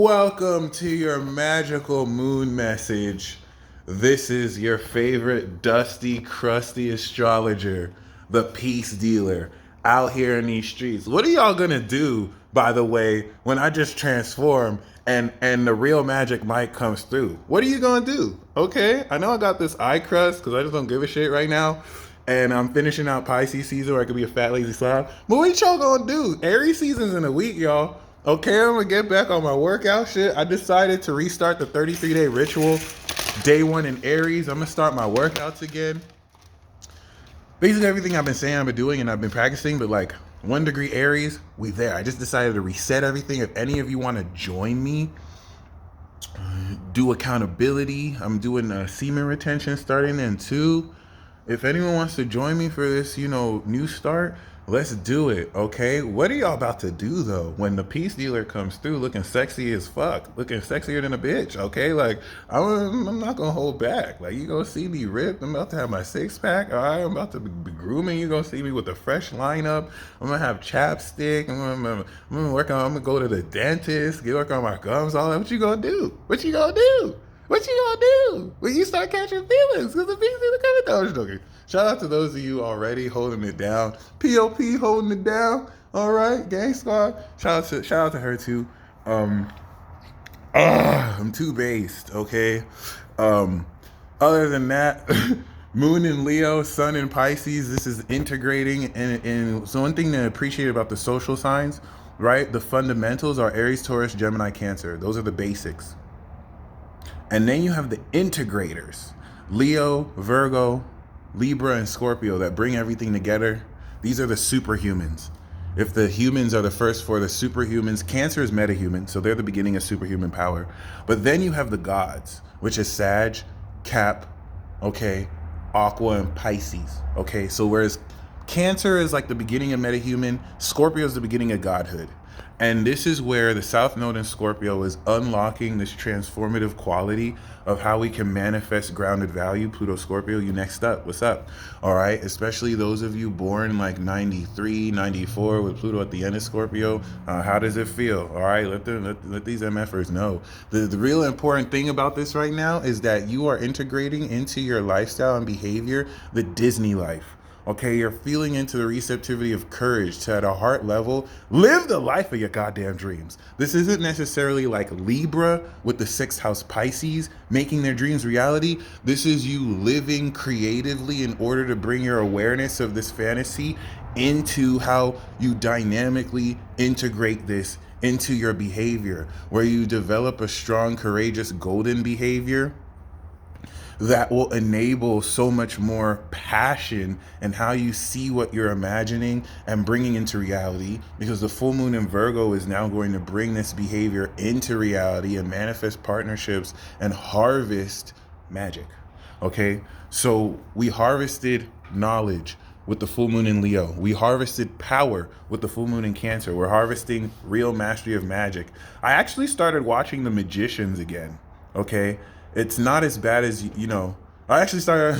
Welcome to your magical moon message. This is your favorite dusty, crusty astrologer, the peace dealer, out here in these streets. What are y'all gonna do, by the way, when I just transform and the real magic mic comes through? What are you gonna do? Okay, I know I got this eye crust because I just don't give a shit right now. And I'm finishing out Pisces season where I could be a fat lazy slob. But what y'all gonna do? Aries season's in a week, y'all. Okay, I'm gonna get back on my workout shit. I decided to restart the 33-day ritual. Day one in Aries. I'm gonna start my workouts again. Basically everything I've been saying I've been doing and I've been practicing, but like 1 degree Aries, we there. I just decided to reset everything. If any of you want to join me, do accountability. I'm doing semen retention starting in 2. If anyone wants to join me for this, new start, let's do it, okay? What are y'all about to do, though, when the peace dealer comes through looking sexy as fuck, looking sexier than a bitch, okay? Like, I'm not gonna hold back. Like, you gonna see me ripped. I'm about to have my six-pack, all right? I'm about to be grooming. You gonna see me with a fresh lineup. I'm gonna have chapstick. I'm gonna go to the dentist, get work on my gums, all that. What you gonna do? What you gonna do? What you gonna do when you start catching feelings? Because the peace dealer coming down. I'm just joking. Shout out to those of you already holding it down. POP holding it down. All right, Gang Squad. Shout out to her too. I'm too based. Okay. Other than that, Moon in Leo, Sun in Pisces. This is integrating, and so one thing to appreciate about the social signs, right? The fundamentals are Aries, Taurus, Gemini, Cancer. Those are the basics. And then you have the integrators, Leo, Virgo, Libra, and Scorpio, that bring everything together. These are the superhumans. If the humans are the first for the superhumans, Cancer is metahuman, so they're the beginning of superhuman power. But then you have the gods, which is Sag, Cap, okay, Aqua, and Pisces. Okay, so whereas Cancer is like the beginning of metahuman, Scorpio is the beginning of godhood. And this is where the South Node in Scorpio is unlocking this transformative quality of how we can manifest grounded value. Pluto Scorpio, you next up. What's up? All right. Especially those of you born like 93, 94 with Pluto at the end of Scorpio. How does it feel? All right. Let these MFers know. The real important thing about this right now is that you are integrating into your lifestyle and behavior the Disney life. Okay, you're feeling into the receptivity of courage to, at a heart level, live the life of your goddamn dreams. This isn't necessarily like Libra with the 6th house Pisces making their dreams reality. This is you living creatively in order to bring your awareness of this fantasy into how you dynamically integrate this into your behavior, where you develop a strong, courageous, golden behavior that will enable so much more passion in how you see what you're imagining and bringing into reality, because the full moon in Virgo is now going to bring this behavior into reality and manifest partnerships and harvest magic. Okay, so we harvested knowledge with the full moon in Leo. We harvested power with the full moon in Cancer. We're harvesting real mastery of magic. I actually started watching The Magicians again. Okay, it's not as bad as, I actually started,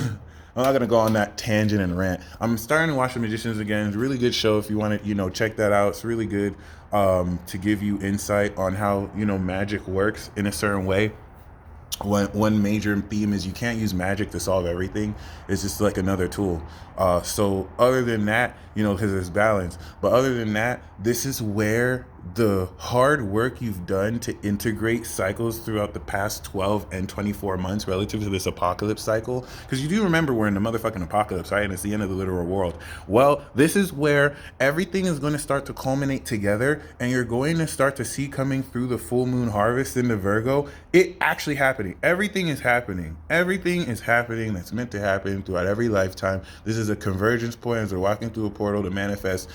I'm not going to go on that tangent and rant. I'm starting to watch The Magicians again. It's a really good show if you want to, check that out. It's really good to give you insight on how, magic works in a certain way. One major theme is you can't use magic to solve everything. It's just like another tool. So other than that, because there's balance. But other than that, this is where the hard work you've done to integrate cycles throughout the past 12 and 24 months relative to this apocalypse cycle, because you do remember we're in the motherfucking apocalypse, right? And it's the end of the literal world. Well, this is where everything is going to start to culminate together, and you're going to start to see coming through the full moon harvest into Virgo, it actually happening. Everything is happening. Everything is happening that's meant to happen throughout every lifetime. This is a convergence point as we're walking through a portal to manifest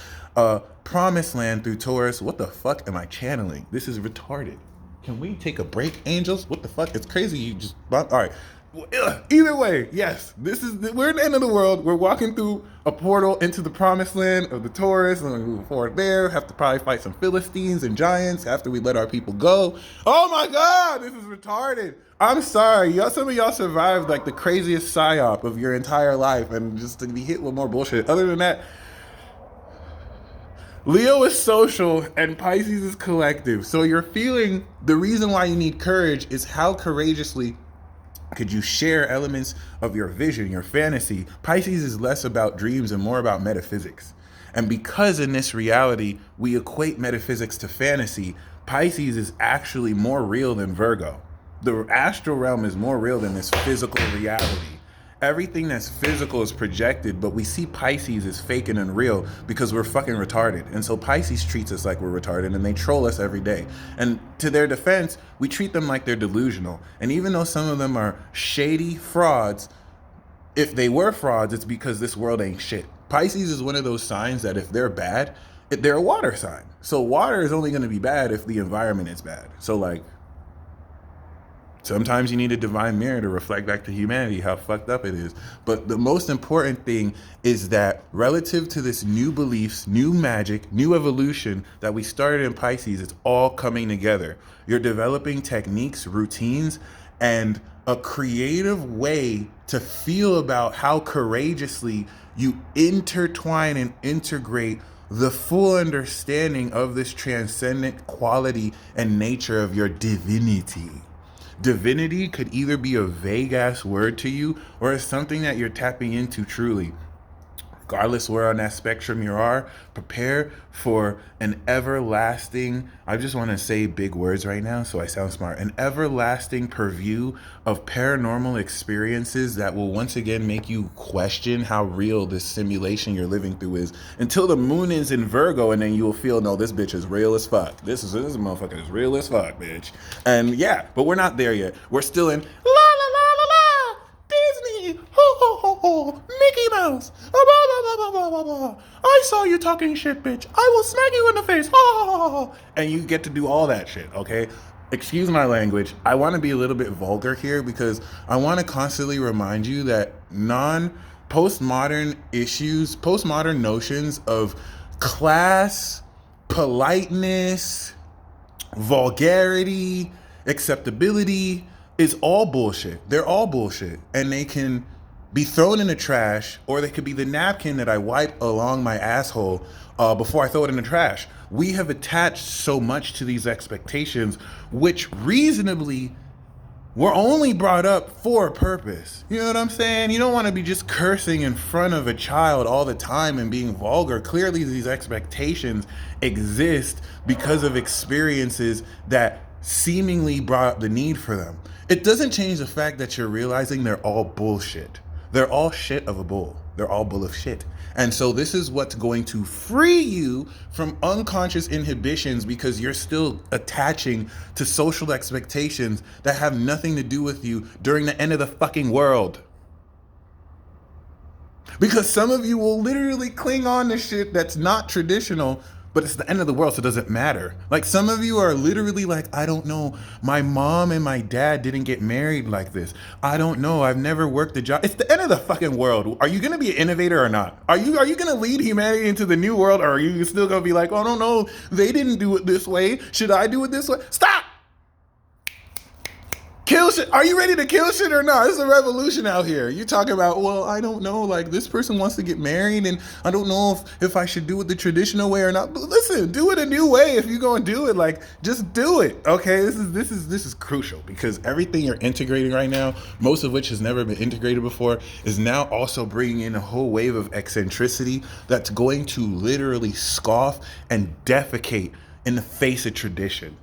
promised land through Taurus. What the fuck am I channeling? This is retarded. Can we take a break, angels? What the fuck? It's crazy. You just, all right. Either way, yes, we're at the end of the world. We're walking through a portal into the promised land of the Taurus, and we move forward there. Have to probably fight some Philistines and giants after we let our people go. Oh my God, this is retarded. I'm sorry, some of y'all survived like the craziest psyop of your entire life, and just to be hit with more bullshit. Other than that, Leo is social and Pisces is collective. So you're feeling the reason why you need courage is how courageously could you share elements of your vision, your fantasy. Pisces is less about dreams and more about metaphysics. And because in this reality, we equate metaphysics to fantasy, Pisces is actually more real than Virgo. The astral realm is more real than this physical reality. Everything that's physical is projected, but we see Pisces as fake and unreal because we're fucking retarded. And so Pisces treats us like we're retarded and they troll us every day. And to their defense, we treat them like they're delusional. And even though some of them are shady frauds, if they were frauds, it's because this world ain't shit. Pisces is one of those signs that if they're bad, they're a water sign. So water is only going to be bad if the environment is bad. So like, sometimes you need a divine mirror to reflect back to humanity how fucked up it is. But the most important thing is that relative to this new beliefs, new magic, new evolution that we started in Pisces, it's all coming together. You're developing techniques, routines, and a creative way to feel about how courageously you intertwine and integrate the full understanding of this transcendent quality and nature of your divinity. Divinity could either be a vague ass word to you or it's something that you're tapping into truly. Regardless where on that spectrum you are, prepare for an everlasting, I just want to say big words right now so I sound smart, an everlasting purview of paranormal experiences that will once again make you question how real this simulation you're living through is until the moon is in Virgo and then you will feel, no, this bitch is real as fuck. This motherfucker is real as fuck, bitch. And yeah, but we're not there yet. We're still in Disney, ho ho ho ho, Mickey Mouse, I saw you talking shit, bitch. I will smack you in the face, and you get to do all that shit, okay? Excuse my language. I want to be a little bit vulgar here because I want to constantly remind you that postmodern issues, postmodern notions of class, politeness, vulgarity, acceptability, is all bullshit. They're all bullshit. And they can be thrown in the trash, or they could be the napkin that I wipe along my asshole before I throw it in the trash. We have attached so much to these expectations, which reasonably were only brought up for a purpose. You know what I'm saying? You don't want to be just cursing in front of a child all the time and being vulgar. Clearly, these expectations exist because of experiences that seemingly brought up the need for them. It doesn't change the fact that you're realizing they're all bullshit. They're all shit of a bull. They're all bull of shit. And so this is what's going to free you from unconscious inhibitions because you're still attaching to social expectations that have nothing to do with you during the end of the fucking world. Because some of you will literally cling on to shit that's not traditional, but it's the end of the world, so it doesn't matter. Like some of you are literally like, I don't know, my mom and my dad didn't get married like this. I don't know, I've never worked a job. It's the end of the fucking world. Are you gonna be an innovator or not? Are you gonna lead humanity into the new world, or are you still gonna be like, oh, I don't know, they didn't do it this way. Should I do it this way? Stop! Kill shit. Are you ready to kill shit or not? It's a revolution out here. You talk about, well, I don't know, like this person wants to get married and I don't know if I should do it the traditional way or not. But listen, do it a new way if you're going to do it. Like just do it. Okay? This is crucial because everything you're integrating right now, most of which has never been integrated before, is now also bringing in a whole wave of eccentricity that's going to literally scoff and defecate in the face of tradition.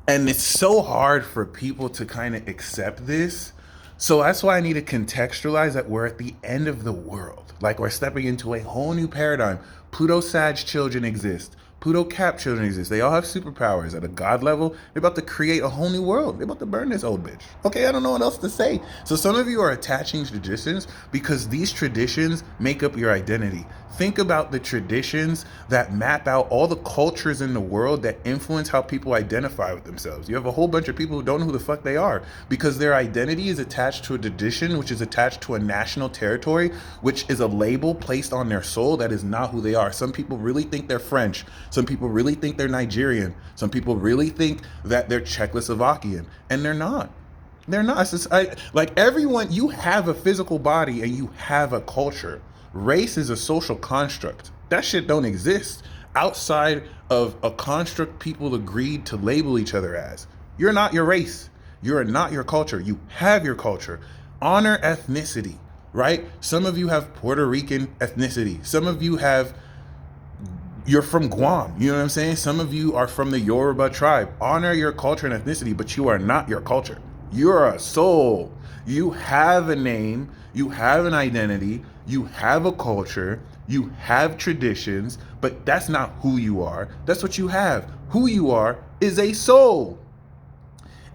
And it's so hard for people to kind of accept this. So that's why I need to contextualize that we're at the end of the world. Like we're stepping into a whole new paradigm. Pluto Sag children exist. Pluto Cap children exist. They all have superpowers at a god level. They're about to create a whole new world. They're about to burn this old bitch. Okay, I don't know what else to say. So some of you are attaching traditions because these traditions make up your identity. Think about the traditions that map out all the cultures in the world that influence how people identify with themselves. You have a whole bunch of people who don't know who the fuck they are because their identity is attached to a tradition, which is attached to a national territory, which is a label placed on their soul that is not who they are. Some people really think they're French. Some people really think they're Nigerian. Some people really think that they're Czechoslovakian, and they're not. They're not. It's just, like everyone, you have a physical body and you have a culture. Race is a social construct. That shit don't exist outside of a construct people agreed to label each other as. You're not your race. You're not your culture. You have your culture. Honor ethnicity, right? Some of you have Puerto Rican ethnicity. Some of you have, you're from Guam. You know what I'm saying? Some of you are from the Yoruba tribe. Honor your culture and ethnicity, but you are not your culture. You're a soul. You have a name. You have an identity. You have a culture. You have traditions, but that's not who you are. That's what you have. Who you are is a soul.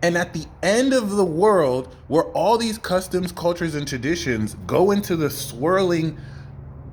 And at the end of the world, where all these customs, cultures, and traditions go into the swirling,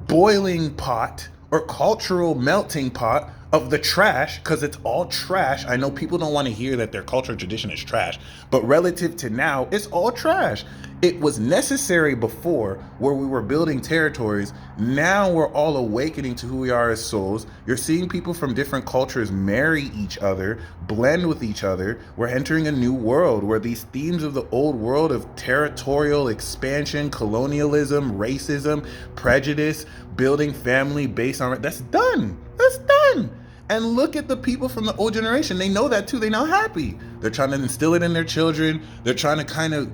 boiling pot or cultural melting pot of the trash, because it's all trash. I know people don't want to hear that their culture and tradition is trash, but relative to now, it's all trash. It was necessary before, where we were building territories. Now we're all awakening to who we are as souls. You're seeing people from different cultures marry each other, blend with each other. We're entering a new world where these themes of the old world of territorial expansion, colonialism, racism, prejudice, building family based on, that's done. That's done. And look at the people from the old generation. They know that too. They're now happy. They're trying to instill it in their children. They're trying to kind of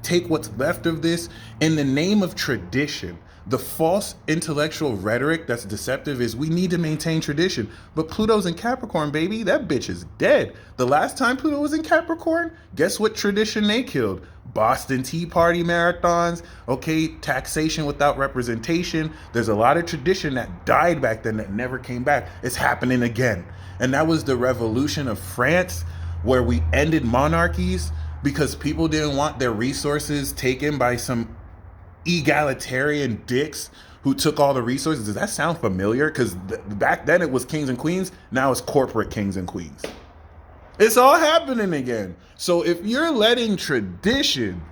take what's left of this in the name of tradition. The false intellectual rhetoric that's deceptive is we need to maintain tradition. But Pluto's in Capricorn, baby. That bitch is dead. The last time Pluto was in Capricorn, guess what tradition they killed? Boston Tea Party marathons, okay, taxation without representation. There's a lot of tradition that died back then that never came back. It's happening again. And that was the revolution of France, where we ended monarchies because people didn't want their resources taken by some egalitarian dicks who took all the resources. Does that sound familiar? Because back then it was kings and queens. Now it's corporate kings and queens. It's all happening again. So if you're letting tradition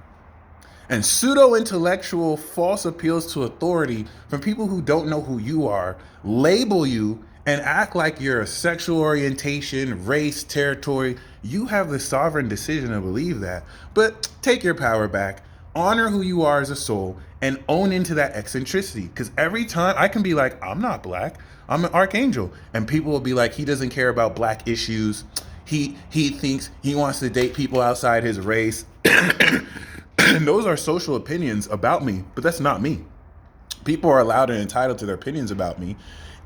and pseudo-intellectual false appeals to authority from people who don't know who you are label you and act like you're a sexual orientation, race, territory, you have the sovereign decision to believe that. But take your power back, honor who you are as a soul, and own into that eccentricity. Because every time I can be like, I'm not black, I'm an archangel. And people will be like, he doesn't care about black issues. He thinks he wants to date people outside his race. And those are social opinions about me, but that's not me. People are allowed and entitled to their opinions about me,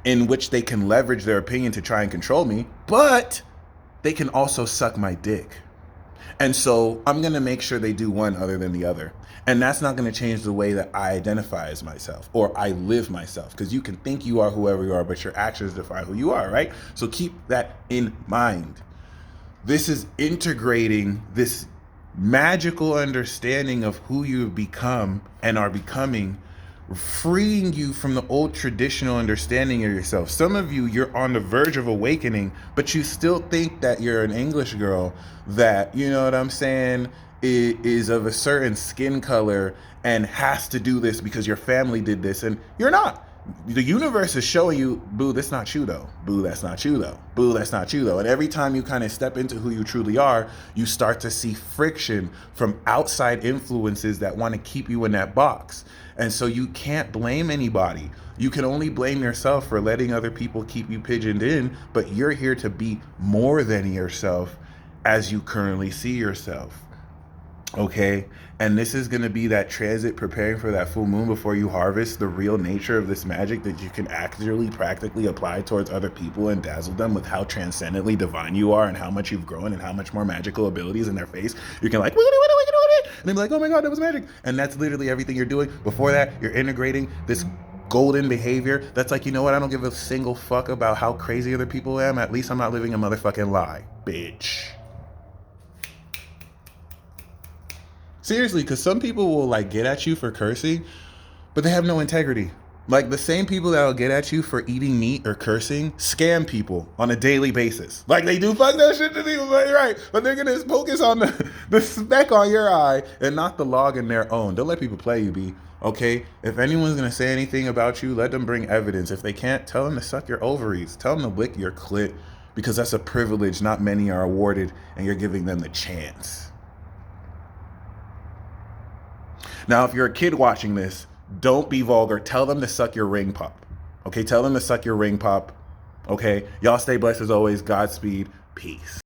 in which they can leverage their opinion to try and control me, but they can also suck my dick. And so I'm going to make sure they do one other than the other. And that's not going to change the way that I identify as myself or I live myself, because you can think you are whoever you are, but your actions define who you are, right? So keep that in mind. This is integrating this magical understanding of who you have become and are becoming, freeing you from the old traditional understanding of yourself. Some of you, you're on the verge of awakening, but you still think that you're an English girl that, you know what I'm saying, is of a certain skin color and has to do this because your family did this, and you're not. The universe is showing you, boo, that's not you though. Boo, that's not you though. Boo, that's not you though. And every time you kind of step into who you truly are, you start to see friction from outside influences that want to keep you in that box. And so you can't blame anybody. You can only blame yourself for letting other people keep you pigeoned in, but you're here to be more than yourself as you currently see yourself. Okay, and this is going to be that transit preparing for that full moon before you harvest the real nature of this magic that you can actually practically apply towards other people and dazzle them with how transcendently divine you are and how much you've grown and how much more magical abilities in their face. You can like, and they'll be like, oh my God, that was magic. And that's literally everything you're doing. Before that, you're integrating this golden behavior that's like, you know what, I don't give a single fuck about how crazy other people am. At least I'm not living a motherfucking lie, bitch. Seriously, because some people will like get at you for cursing, but they have no integrity. Like the same people that will get at you for eating meat or cursing scam people on a daily basis. Like they do fuck that shit to people, right? But they're gonna focus on the speck on your eye and not the log in their own. Don't let people play you, B. Okay? If anyone's gonna say anything about you, let them bring evidence. If they can't, tell them to suck your ovaries. Tell them to lick your clit, because that's a privilege not many are awarded, and you're giving them the chance. Now, if you're a kid watching this, don't be vulgar. Tell them to suck your ring pop. Okay, tell them to suck your ring pop. Okay, y'all stay blessed as always. Godspeed. Peace.